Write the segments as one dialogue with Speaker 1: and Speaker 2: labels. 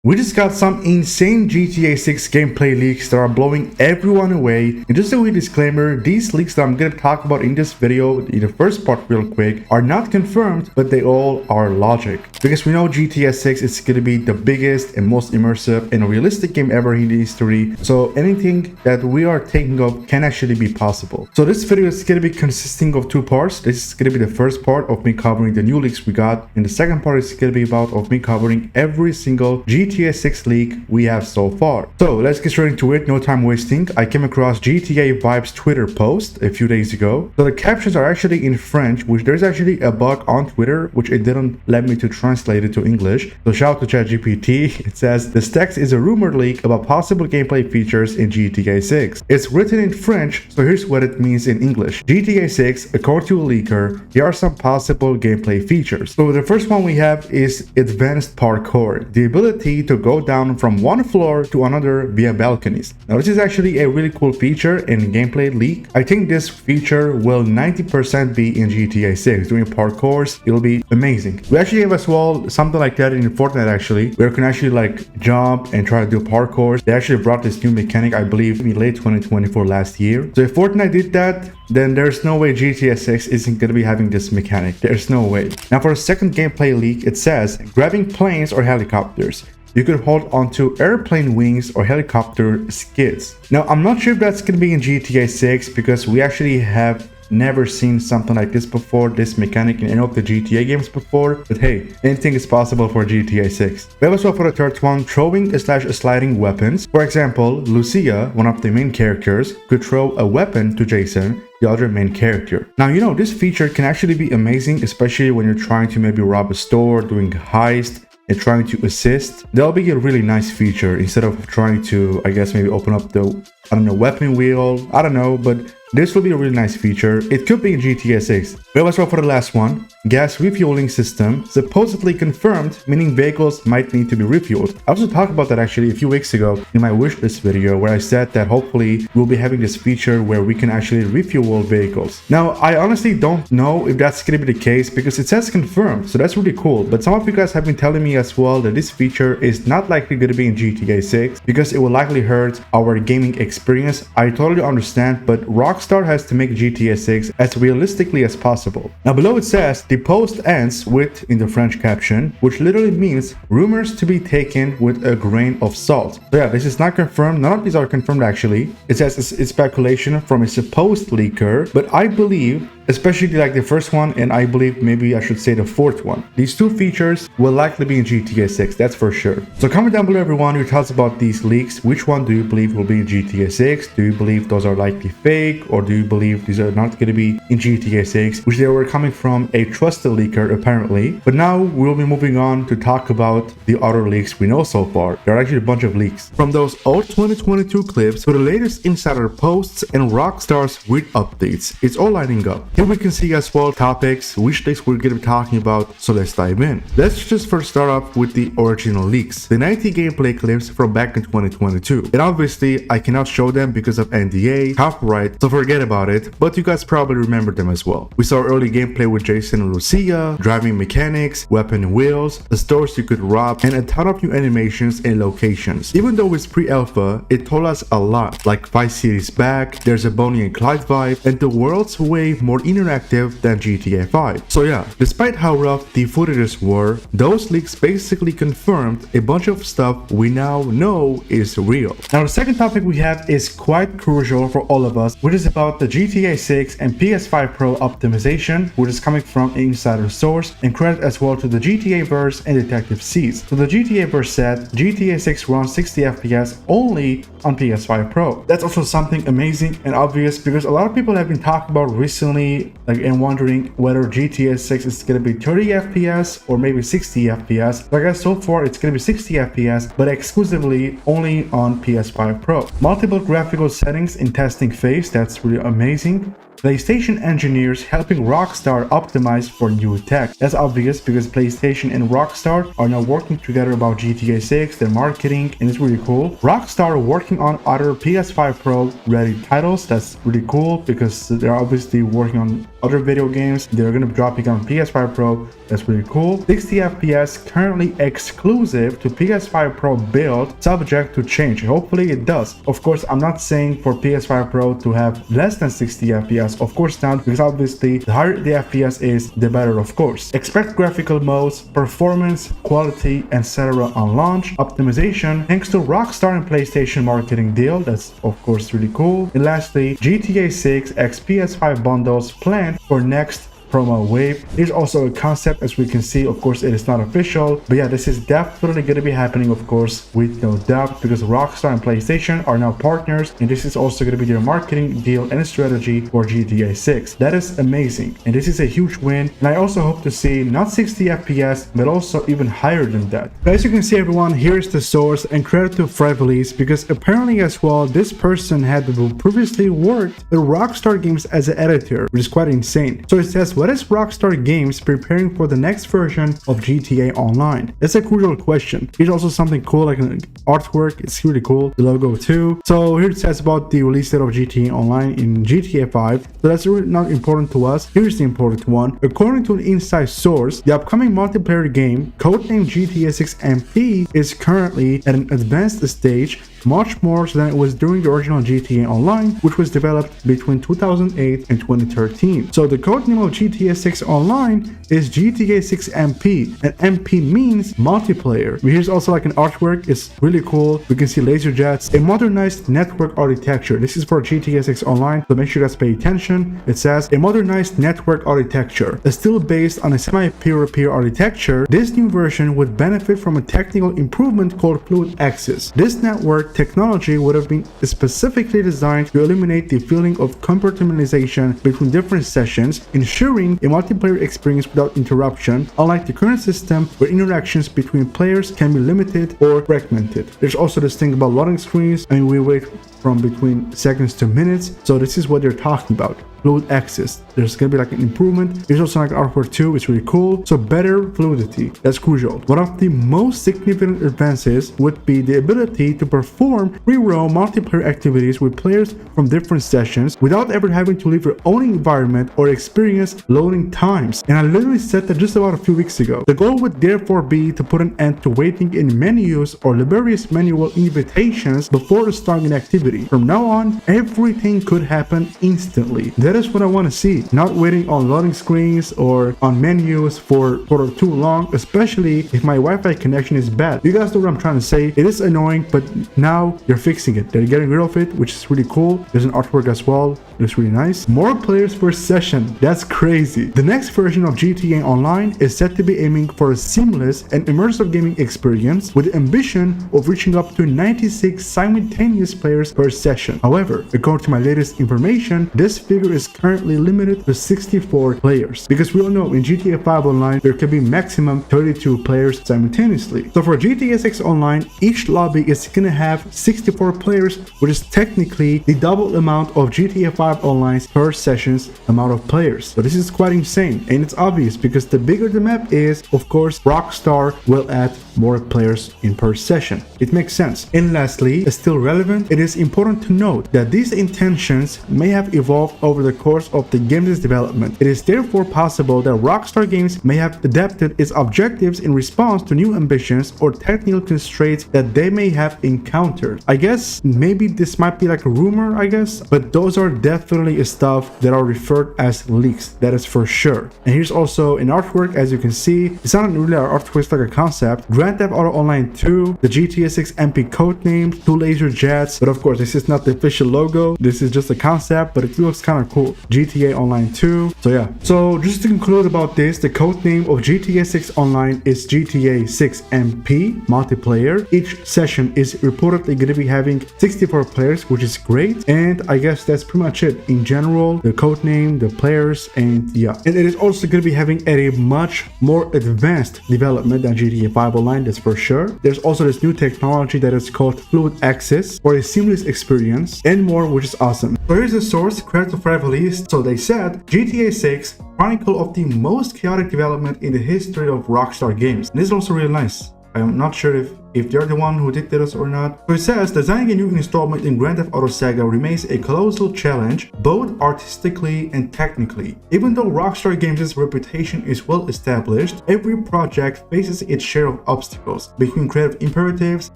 Speaker 1: We just got some insane GTA 6 gameplay leaks that are blowing everyone away. And just a wee disclaimer, these leaks that I'm going to talk about in this video, in the first part real quick, are not confirmed, but they all are logic. Because we know GTA 6 is going to be the biggest and most immersive and realistic game ever in history. So anything that we are thinking of can actually be possible. So this video is going to be consisting of two parts. This is going to be the first part of me covering the new leaks we got. And the second part is going to be about of me covering every single GTA 6 leak we have so far. So let's get straight into it, no time wasting. I came across GTA Vibes Twitter post a few days ago. So the captions are actually in French, which there's actually a bug on Twitter, which it didn't let me to translate it to English. So shout out to ChatGPT. It says, this text is a rumor leak about possible gameplay features in GTA 6. It's written in French, so here's what it means in English. GTA 6, according to a leaker, here are some possible gameplay features. So the first one we have is advanced parkour, the ability to go down from one floor to another via balconies. Now this is actually a really cool feature in gameplay leak. I think this feature will 90% be in GTA 6. Doing parkours, it'll be amazing. We actually have as well something like that in Fortnite actually, where you can actually like jump and try to do parkours. They actually brought this new mechanic, I believe, in late 2024 last year. So if Fortnite did that, then there's no way GTA 6 isn't going to be having this mechanic. There's no way. Now for a second gameplay leak, it says grabbing planes or helicopters. You could hold onto airplane wings or helicopter skids. Now, I'm not sure if that's going to be in GTA 6 because we actually have never seen something like this before, this mechanic in any of the GTA games before. But hey, anything is possible for GTA 6. We have as well for the third one, throwing / sliding weapons. For example, Lucia, one of the main characters, could throw a weapon to Jason, the other main character. Now, you know, this feature can actually be amazing, especially when you're trying to maybe rob a store, doing a heist, and trying to assist. That'll be a really nice feature instead of trying to, I guess, maybe open up the, I don't know, weapon wheel. I don't know, but this will be a really nice feature. It could be in GTA 6. We have as well for the last one, gas refueling system, supposedly confirmed, meaning vehicles might need to be refueled. I also talked about that actually a few weeks ago in my wishlist video where I said that hopefully we'll be having this feature where we can actually refuel vehicles. Now, I honestly don't know if that's going to be the case because it says confirmed, so that's really cool. But some of you guys have been telling me as well that this feature is not likely going to be in GTA 6 because it will likely hurt our gaming experience. I totally understand, but Rockstar has to make GTA 6 as realistically as possible. Now below it says, the post ends with, in the French caption, which literally means rumors to be taken with a grain of salt. So yeah, this is not confirmed. None of these are confirmed actually. It says it's speculation from a supposed leaker, but I believe, especially like the first one, and I believe maybe I should say the fourth one, these two features will likely be in GTA 6, that's for sure. So comment down below everyone your thoughts about these leaks. Which one do you believe will be in GTA 6? Do you believe those are likely fake, or do you believe these are not going to be in GTA 6, which they were coming from a trusted leaker apparently? But now we'll be moving on to talk about the other leaks we know so far. There are actually a bunch of leaks. From those old 2022 clips to the latest insider posts and Rockstar's weird updates, it's all lining up. Here we can see as well topics, which leaks we're going to be talking about, so let's dive in. Let's just first start off with the original leaks, the 90 gameplay clips from back in 2022. And obviously, I cannot show them because of NDA, copyright, so forget about it, but you guys probably remember them as well. We saw early gameplay with Jason and Lucia, driving mechanics, weapon wheels, the stores you could rob, and a ton of new animations and locations. Even though it's pre-alpha, it told us a lot, like Vice City's back, there's a Bonnie and Clyde vibe, and the world's way more interactive than GTA 5. So yeah, despite how rough the footages were, those leaks basically confirmed a bunch of stuff we now know is real. Now the second topic we have is quite crucial for all of us, which is about the GTA 6 and PS5 Pro Optimization, which is coming from an insider source, and credit as well to the GTA verse and Detective C's. So the GTA verse said GTA 6 runs 60 FPS only on PS5 Pro. That's also something amazing and obvious because a lot of people have been talking about recently, like, and wondering whether GTA 6 is going to be 30 FPS or maybe 60 FPS. So I guess so far it's going to be 60 FPS, but exclusively only on PS5 Pro. Multiple graphical settings in testing phase, that's really amazing. PlayStation engineers helping Rockstar optimize for new tech. That's obvious because PlayStation and Rockstar are now working together about GTA 6, their marketing, and it's really cool. Rockstar working on other PS5 Pro ready titles. That's really cool because they're obviously working on other video games. They're going to be dropping on PS5 Pro. That's really cool. 60 FPS currently exclusive to PS5 Pro build, subject to change. Hopefully it does. Of course, I'm not saying for PS5 Pro to have less than 60 FPS. Of course not, because obviously the higher the FPS is, the better, of course. Expect graphical modes, performance, quality, etc. on launch. Optimization thanks to Rockstar and PlayStation marketing deal. That's of course really cool. And lastly, GTA 6 x PS5 bundles planned for next promo wave. There's also a concept, as we can see. Of course it is not official, but yeah, this is definitely going to be happening, of course, with no doubt, because Rockstar and PlayStation are now partners, and this is also going to be their marketing deal and strategy for GTA 6. That is amazing, and this is a huge win, and I also hope to see not 60 FPS but also even higher than that. But as you can see, everyone, here's the source, and credit to Freiwilliges, because apparently as well this person had previously worked at Rockstar Games as an editor, which is quite insane. So it says, what is Rockstar Games preparing for the next version of GTA Online? That's a crucial question. Here's also something cool, like an artwork. It's really cool. The logo too. So here it says about the release date of GTA Online in GTA 5. So that's really not important to us. Here's the important one. According to an inside source, the upcoming multiplayer game, codenamed GTA 6 MP, is currently at an advanced stage, much more so than it was during the original GTA Online, which was developed between 2008 and 2013. So the codename of GTA 6 Online is GTA 6 MP, and MP means multiplayer. Here's also like an artwork. It's really cool. We can see laser jets, a modernized network architecture. This is for GTA 6 Online, so make sure you guys pay attention. It says a modernized network architecture. Still based on a semi-peer-to-peer architecture, this new version would benefit from a technical improvement called fluid access. This network technology would have been specifically designed to eliminate the feeling of compartmentalization between different sessions, ensuring a multiplayer experience without interruption, unlike the current system where interactions between players can be limited or fragmented. There's also this thing about loading screens. I mean, we wait from between seconds to minutes, so this is what they're talking about. Fluid access. There's gonna be like an improvement. There's also like artwork too. It's really cool. So better fluidity. That's crucial. One of the most significant advances would be the ability to perform free roam multiplayer activities with players from different sessions without ever having to leave your own environment or experience loading times. And I literally said that just about a few weeks ago. The goal would therefore be to put an end to waiting in menus or laborious manual invitations before starting an activity. From now on, everything could happen instantly. That is what I want to see. Not waiting on loading screens or on menus for too long, especially if my Wi-Fi connection is bad. You guys know what I'm trying to say. It is annoying, but now they're fixing it. They're getting rid of it, which is really cool. There's an artwork as well. It looks really nice. More players per session. That's crazy. The next version of GTA Online is set to be aiming for a seamless and immersive gaming experience with the ambition of reaching up to 96 simultaneous players per session. However, according to my latest information, this figure is currently limited to 64 players, because we all know in GTA 5 Online there can be maximum 32 players simultaneously. So for GTA 6 Online, each lobby is gonna have 64 players, which is technically the double amount of GTA 5 Online's per session's amount of players. So this is quite insane, and it's obvious because the bigger the map is, of course, Rockstar will add more players in per session. It makes sense. And lastly, still relevant, it is important to note that these intentions may have evolved over the course of the game's development. It is therefore possible that Rockstar Games may have adapted its objectives in response to new ambitions or technical constraints that they may have encountered. I guess maybe this might be like a rumor, I guess, but those are definitely stuff that are referred as leaks. That is for sure. And here's also an artwork. As you can see, it's not really an artwork, it's like a concept. Grand Theft Auto Online 2, the GTA 6 MP codename, 2 laser jets, but of course this is not the official logo. This is just a concept, but it looks kind of cool. GTA Online 2. So yeah. So just to conclude about this, the codename of GTA 6 Online is GTA 6 MP multiplayer. Each session is reportedly going to be having 64 players, which is great. And I guess that's pretty much it. In general, the codename, the players, and yeah. And it is also going to be having a much more advanced development than GTA 5 Online. online, that's for sure. There's also this new technology that is called fluid access for a seamless experience and more, which is awesome. So here's the source, credit to Fred released. So they said GTA 6 chronicle of the most chaotic development in the history of Rockstar games. And this is also really nice. I'm not sure if they're the one who did this or not. So it says, designing a new installment in Grand Theft Auto saga remains a colossal challenge, both artistically and technically. Even though Rockstar Games' reputation is well established, every project faces its share of obstacles, between creative imperatives,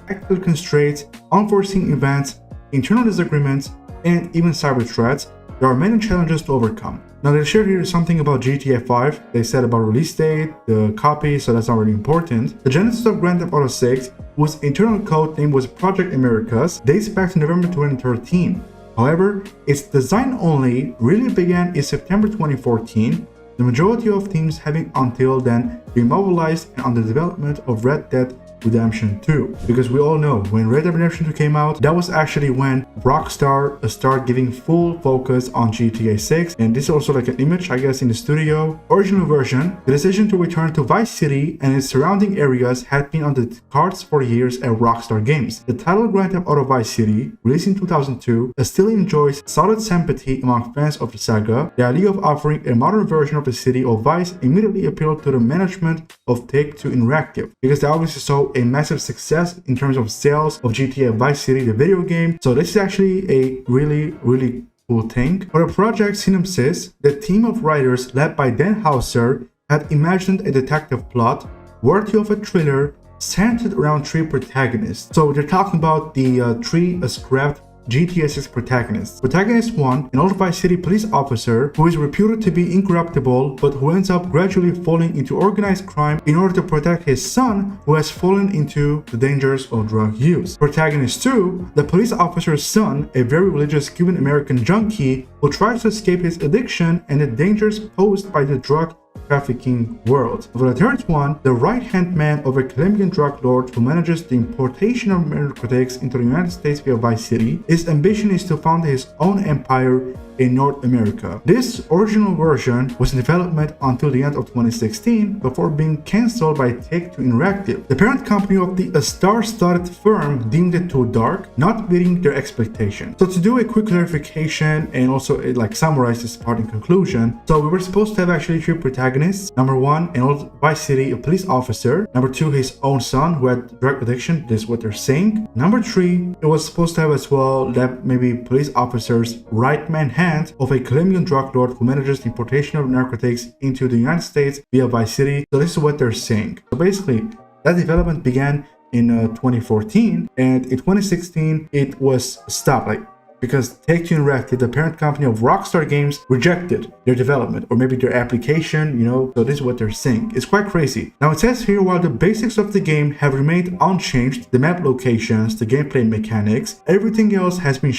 Speaker 1: technical constraints, unforeseen events, internal disagreements, and even cyber threats. There are many challenges to overcome. Now they shared here something about GTA 5. They said about release date, the copy, so that's not really important. The genesis of Grand Theft Auto 6, whose internal code name was Project Americas, dates back to November 2013. However, its design only really began in September 2014, the majority of teams having until then been mobilized and on the development of Red Dead Redemption 2. Because we all know when Red Dead Redemption 2 came out, that was actually when Rockstar started giving full focus on GTA 6, and this is also like an image, I guess, in the studio. Original version, the decision to return to Vice City and its surrounding areas had been on the cards for years at Rockstar Games. The title Grand Theft Auto Vice City, released in 2002, still enjoys solid sympathy among fans of the saga. The idea of offering a modern version of the city of Vice immediately appealed to the management of Take-Two Interactive, because they obviously saw a massive success in terms of sales of GTA Vice City, the video game. So this is actually a really cool thing. For the project synopsis, the team of writers led by Dan Houser had imagined a detective plot worthy of a thriller centered around three protagonists. So they're talking about the three scrapped GTA 6 protagonists. Protagonist 1, an old Vice City police officer who is reputed to be incorruptible but who ends up gradually falling into organized crime in order to protect his son who has fallen into the dangers of drug use. Protagonist 2, the police officer's son, a very religious Cuban American junkie who tries to escape his addiction and the dangers posed by the drug trafficking world. For the third one, the right-hand man of a Colombian drug lord who manages the importation of narcotics into the United States via Vice City. His ambition is to found his own empire in North America. This original version was in development until the end of 2016 before being cancelled by Take-Two Interactive. The parent company of the star-studded firm deemed it too dark, not meeting their expectations. So to do a quick clarification and also summarize this part in conclusion, so we were supposed to have actually three protagonists. Number one, an old Vice City police officer. Number two, his own son who had drug addiction. This is what they're saying. Number three, it was supposed to have as well that maybe police officer's right-man hand of a Colombian drug lord who manages the importation of narcotics into the United States via Vice City. So this is what they're saying. So basically, that development began in 2014, and in 2016 it was stopped, because Take-Two Interactive, the parent company of Rockstar Games, rejected their development or maybe their application, so this is what they're saying. It's quite crazy. Now it says here, while the basics of the game have remained unchanged, the map locations, the gameplay mechanics, everything else has been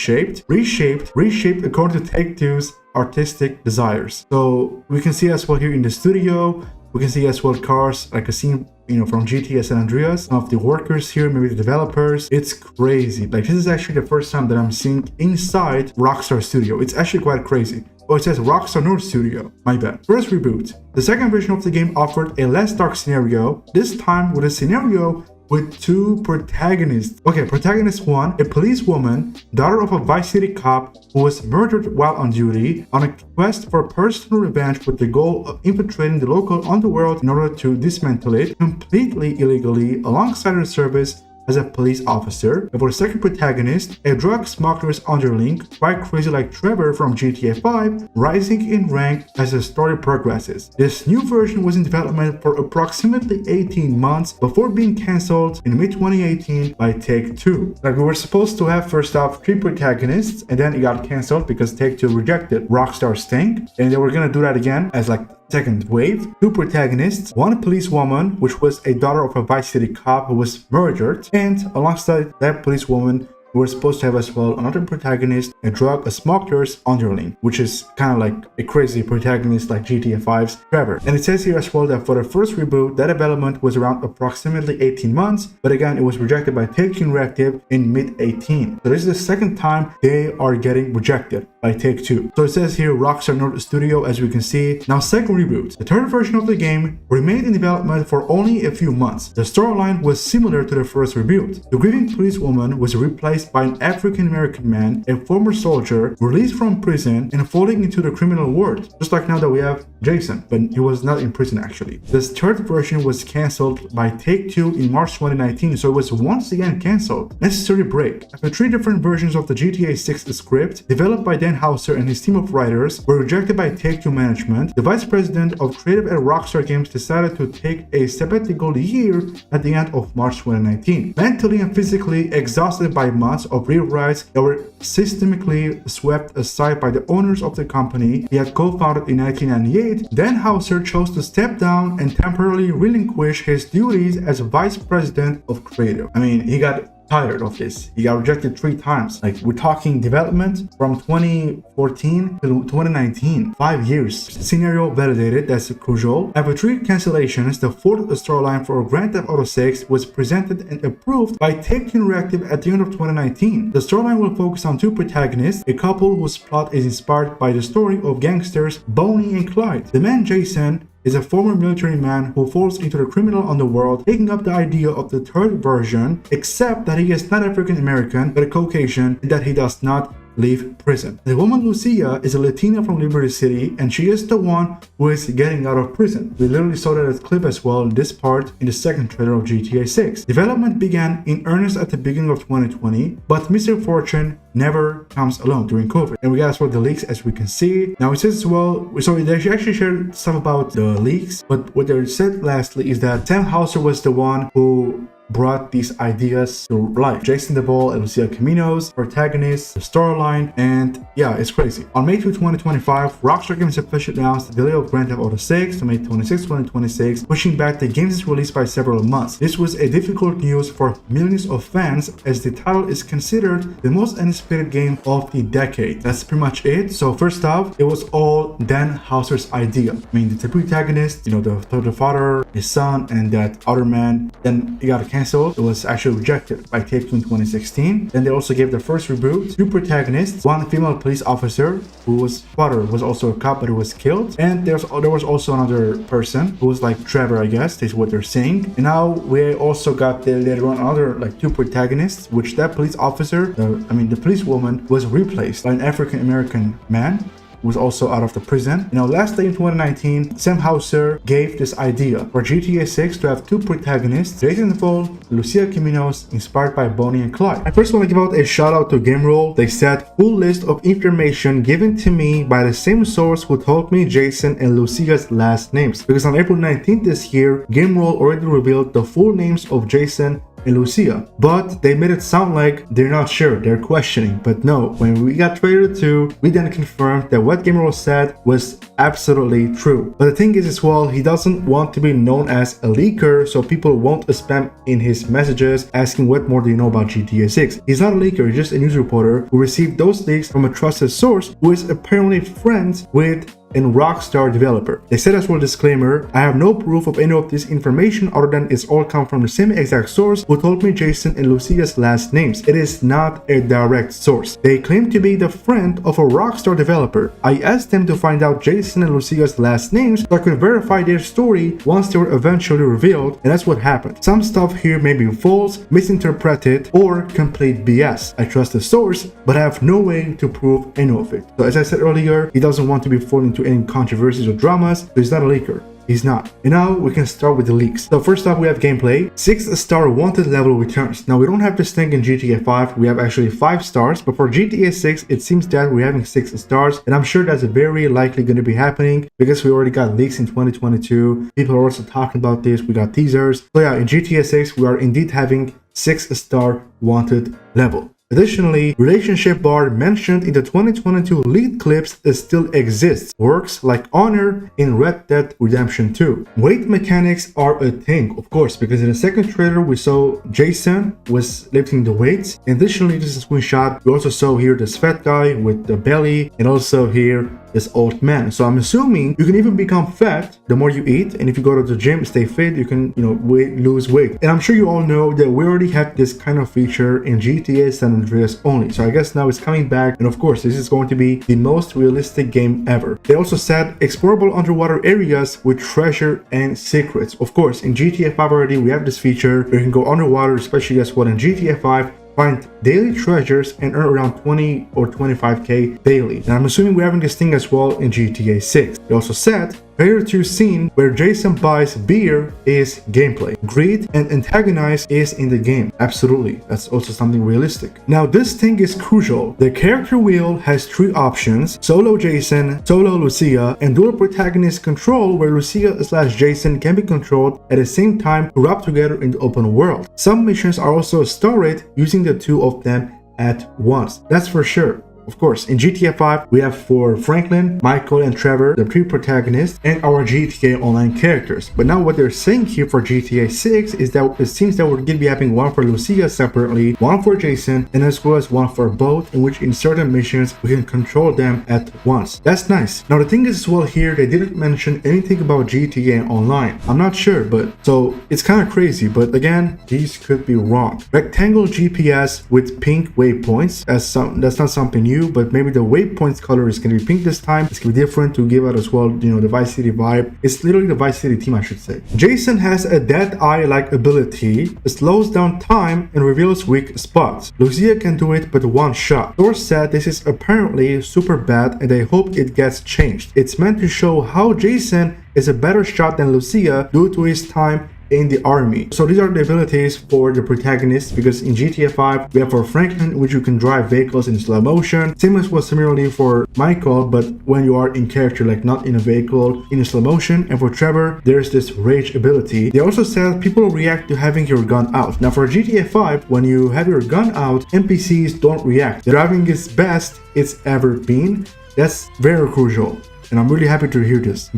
Speaker 1: reshaped according to Take-Two's artistic desires. So we can see as well here in the studio, we can see as well cars, like a scene from GTA San Andreas, some of the workers here, maybe the developers. It's crazy. This is actually the first time that I'm seeing inside Rockstar Studio. It's actually quite crazy. Oh, it says Rockstar North Studio. My bad. First reboot. The second version of the game offered a less dark scenario, this time with a scenario with two protagonists. Okay, protagonist 1, a policewoman, daughter of a Vice City cop who was murdered while on duty, on a quest for personal revenge with the goal of infiltrating the local underworld in order to dismantle it completely illegally alongside her service as a police officer. And for the second protagonist, a drug smuggler's underling, quite crazy like Trevor from GTA 5, rising in rank as the story progresses. This new version was in development for approximately 18 months before being cancelled in mid-2018 by Take-Two. We were supposed to have first off 3 protagonists, and then it got cancelled because Take-Two rejected Rockstar's thing, and they were gonna do that again as second wave. 2 protagonists, 1 policewoman, which was a daughter of a Vice City cop who was murdered, and alongside that policewoman, we're supposed to have as well another protagonist, a drug, a smuggler's underling, which is kind of like a crazy protagonist like GTA 5's Trevor. And it says here as well that for the first reboot, that development was around approximately 18 months, but again, it was rejected by Take-Two Interactive in mid-18. So this is the second time they are getting rejected by Take-Two. So it says here Rockstar North Studio, as we can see. Now, second reboot. The third version of the game remained in development for only a few months. The storyline was similar to the first reboot. The grieving policewoman was replaced by an African-American man, a former soldier, released from prison and falling into the criminal world. Just like now that we have Jason, but he was not in prison actually. This third version was cancelled by Take-Two in March 2019, so it was once again cancelled. Necessary break. After 3 different versions of the GTA 6 script, developed by Dan Houser and his team of writers, were rejected by Take-Two management, the vice president of creative at Rockstar Games decided to take a sabbatical year at the end of March 2019. Mentally and physically exhausted by months of rewrites that were systemically swept aside by the owners of the company he had co-founded in 1998, Dan Houser chose to step down and temporarily relinquish his duties as vice president of creative. I mean, he got tired of this. He got rejected 3 times. Like, we're talking development from 2014 to 2019, 5 years. Scenario validated, that's crucial. After 3 cancellations, the 4th storyline for Grand Theft Auto 6 was presented and approved by Take-Two Interactive at the end of 2019. The storyline will focus on 2 protagonists, a couple whose plot is inspired by the story of gangsters Bonnie and Clyde. The man Jason is a former military man who falls into the criminal underworld, taking up the idea of the third version, except that he is not African American but a Caucasian and that he does not leave prison. The woman Lucia is a Latina from Liberty City, and she is the one who is getting out of prison. We literally saw that clip as well, this part in the second trailer of GTA 6. Development began in earnest at the beginning of 2020, but Mr. Fortune never comes alone during COVID. And we got as well the leaks, as we can see. Now it says as well, so they actually shared some about the leaks, but what they said lastly is that Sam Houser was the one who brought these ideas to life. Jason DeVol and Lucia Caminos, protagonists, the storyline, and yeah, it's crazy. On May 2, 2025, Rockstar Games officially announced the delay of Grand Theft Auto 6 to May 26, 2026, pushing back the game's release by several months. This was a difficult news for millions of fans, as the title is considered the most anticipated game of the decade. That's pretty much it. So first off, it was all Dan Houser's idea. I mean, the protagonist, you know, the father, his son, and that other man, then he got cancelled. It was actually rejected by Take-Two in 2016. Then they also gave the first reboot 2 protagonists, 1 female police officer whose father was also a cop but who was killed, and there was also another person who was like Trevor, I guess is what they're saying. And now we also got later on another like 2 protagonists, which that police officer, the police woman, was replaced by an African American man was also out of the prison. Now, lastly in 2019, Sam Houser gave this idea for GTA 6 to have 2 protagonists, Jason DeVol, Lucia Caminos, inspired by Bonnie and Clyde. I first want to give out a shout out to GameRoll. They said, full list of information given to me by the same source who told me Jason and Lucia's last names. Because on April 19th this year, GameRoll already revealed the full names of Jason and Lucia, but they made it sound like they're not sure, they're questioning. But no, when we got trailer 2, we then confirmed that what GameRoll said was absolutely true. But the thing is as well, he doesn't want to be known as a leaker, so people won't spam in his messages asking what more do you know about GTA 6. He's not a leaker, he's just a news reporter who received those leaks from a trusted source who is apparently friends with and Rockstar developer. They said as well, disclaimer, I have no proof of any of this information other than it's all come from the same exact source who told me Jason and Lucia's last names. It is not a direct source. They claim to be the friend of a Rockstar developer. I asked them to find out Jason and Lucia's last names so I could verify their story once they were eventually revealed, and that's what happened. Some stuff here may be false, misinterpreted, or complete BS. I trust the source, but I have no way to prove any of it. So as I said earlier, he doesn't want to be falling into any controversies or dramas, so he's not a leaker. He's not. And now we can start with the leaks. So first up, we have gameplay. 6-star wanted level returns. Now we don't have this thing in GTA 5. We have actually 5 stars, but for GTA 6, it seems that we're having 6 stars, and I'm sure that's very likely going to be happening because we already got leaks in 2022. People are also talking about this. We got teasers. So yeah, in GTA 6, we are indeed having 6-star wanted level. Additionally, relationship bar mentioned in the 2022 leaked clips still exists, works like honor in Red Dead Redemption 2. Weight mechanics are a thing, of course, because in the second trailer we saw Jason was lifting the weights. Additionally, this is a screenshot. We also saw here this fat guy with the belly, and also here this old man. So I'm assuming you can even become fat the more you eat, and if you go to the gym, stay fit, you can, lose weight. And I'm sure you all know that we already had this kind of feature in GTA San Andreas only. So I guess now it's coming back, and of course this is going to be the most realistic game ever. They also said explorable underwater areas with treasure and secrets. Of course, in GTA 5 already we have this feature where you can go underwater, especially as well in GTA 5. Find daily treasures and earn around 20 or 25k daily. And I'm assuming we're having this thing as well in GTA 6. They also said trailer 2 scene where Jason buys beer is gameplay. Greed and antagonize is in the game. Absolutely, that's also something realistic. Now this thing is crucial. The character wheel has 3 options: solo Jason, solo Lucia, and dual protagonist control, where Lucia/Jason can be controlled at the same time to rub together in the open world. Some missions are also started using the 2 of them at once. That's for sure. Of course, in GTA 5, we have for Franklin, Michael, and Trevor, the 3 protagonists, and our GTA Online characters. But now what they're saying here for GTA 6 is that it seems that we're going to be having one for Lucia separately, one for Jason, and as well as one for both, in which in certain missions, we can control them at once. That's nice. Now the thing is as well here, they didn't mention anything about GTA Online. I'm not sure, but so it's kind of crazy, but again, these could be wrong. Rectangle GPS with pink waypoints, that's not something new. But maybe the waypoints color is going to be pink this time. It's going to be different to give out as well, the Vice City vibe. It's literally the Vice City team, I should say. Jason has a dead eye-like ability. It slows down time and reveals weak spots. Lucia can do it but one shot. Source said this is apparently super bad and they hope it gets changed. It's meant to show how Jason is a better shot than Lucia due to his time in the army. So these are the abilities for the protagonists, because in GTA 5 we have for Franklin, which you can drive vehicles in slow motion. Same as was similarly for Michael, but when you are in character, like not in a vehicle, in slow motion. And for Trevor, there's this rage ability. They also said people react to having your gun out. Now for GTA 5, when you have your gun out, NPCs don't react. The driving is best it's ever been. That's very crucial, and I'm really happy to hear this.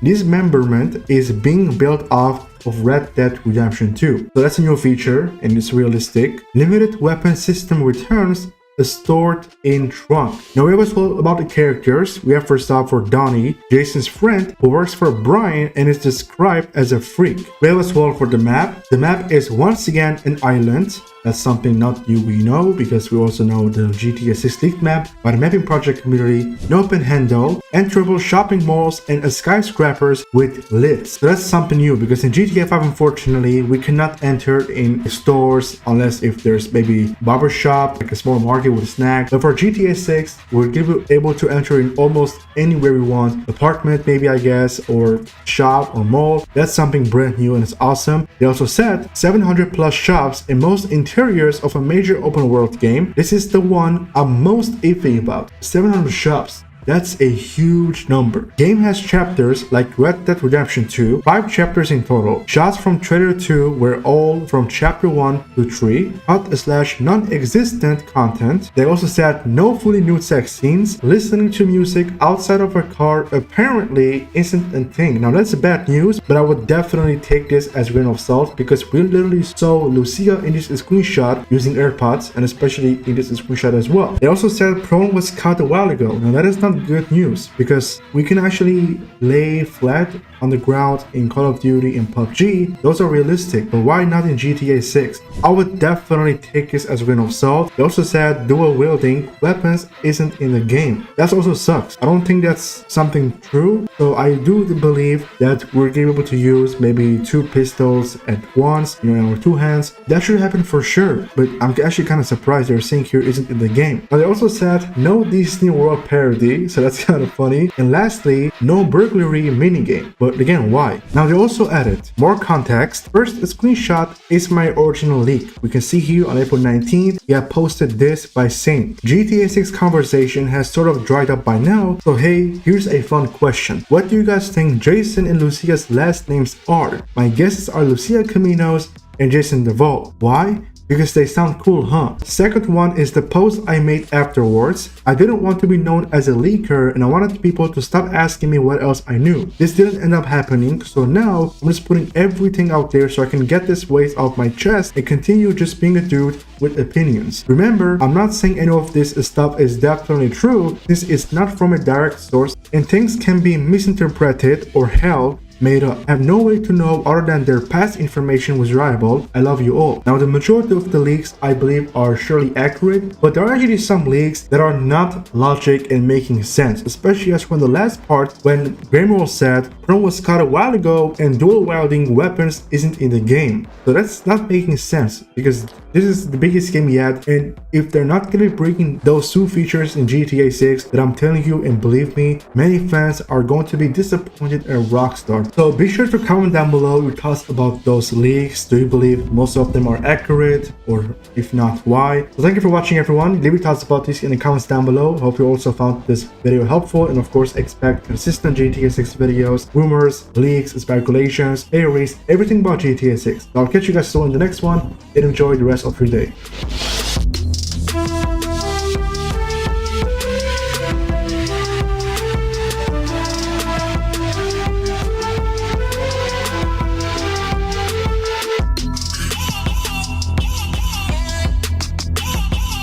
Speaker 1: Dismemberment is being built off of Red Dead Redemption 2. So that's a new feature and it's realistic. Limited weapon system returns stored in trunk. Now we have as well about the characters. We have first off for Donnie, Jason's friend who works for Brian and is described as a freak. We have as well for the map. The map is once again an island. That's something not new we know, because we also know the GTA 6 leaked map by the mapping project community. No open handle, enterable shopping malls, and a skyscrapers with lifts. So that's something new, because in GTA 5 unfortunately we cannot enter in stores unless if there's maybe barber shop, like a small market with a snack. But for GTA 6 we're able to enter in almost anywhere we want. Apartment maybe, I guess, or shop or mall. That's something brand new and it's awesome. They also said 700 plus shops in most interiors of a major open world game. This is the one I'm most iffy about. 700 shops. That's a huge number. Game has chapters like Red Dead Redemption 2, 5 chapters in total. Shots from trailer 2 were all from chapter 1 to 3, cut/non-existent content. They also said no fully nude sex scenes. Listening to music outside of a car apparently isn't a thing. Now that's bad news, but I would definitely take this as a grain of salt, because we literally saw Lucia in this screenshot using AirPods, and especially in this screenshot as well. They also said Prone was cut a while ago. Now that is not good news, because we can actually lay flat on the ground in Call of Duty and PUBG. Those are realistic, but why not in GTA 6? I would definitely take this as a grain of salt. They also said dual wielding weapons isn't in the game. That also sucks. I don't think that's something true. So I do believe that we're able to use maybe 2 pistols at once, in our 2 hands. That should happen for sure, but I'm actually kind of surprised they're saying here isn't in the game. Now they also said no Disney World parody, so that's kind of funny. And lastly, no burglary minigame. But again, why? Now they also added more context. First, a screenshot is my original leak. We can see here on April 19th, he had posted this by saying, GTA 6 conversation has sort of dried up by now, so hey, here's a fun question. What do you guys think Jason and Lucia's last names are? My guesses are Lucia Caminos and Jason DeVault. Why? because they sound cool, huh? Second one is the post I made afterwards. I didn't want to be known as a leaker and I wanted people to stop asking me what else I knew. This didn't end up happening, so now I'm just putting everything out there so I can get this weight off my chest and continue just being a dude with opinions. Remember, I'm not saying any of this stuff is definitely true. This is not from a direct source and things can be misinterpreted or hell made up. I have no way to know other than their past information was reliable. I love you all. Now, the majority of the leaks I believe are surely accurate, but there are actually some leaks that are not logic and making sense, especially as when the last part when Grimoire said Chrome was cut a while ago and dual wielding weapons isn't in the game. So that's not making sense because this is the biggest game yet, and if they're not going to be bringing those two features in GTA 6 that I'm telling you, and believe me, many fans are going to be disappointed at Rockstar. So be sure to comment down below your thoughts about those leaks. Do you believe most of them are accurate, or if not, why? So thank you for watching, everyone. Leave your thoughts about this in the comments down below. Hope you also found this video helpful, and of course expect consistent GTA 6 videos, rumors, leaks, speculations, theories, everything about GTA 6. So I'll catch you guys soon in the next one, and enjoy the rest of your day.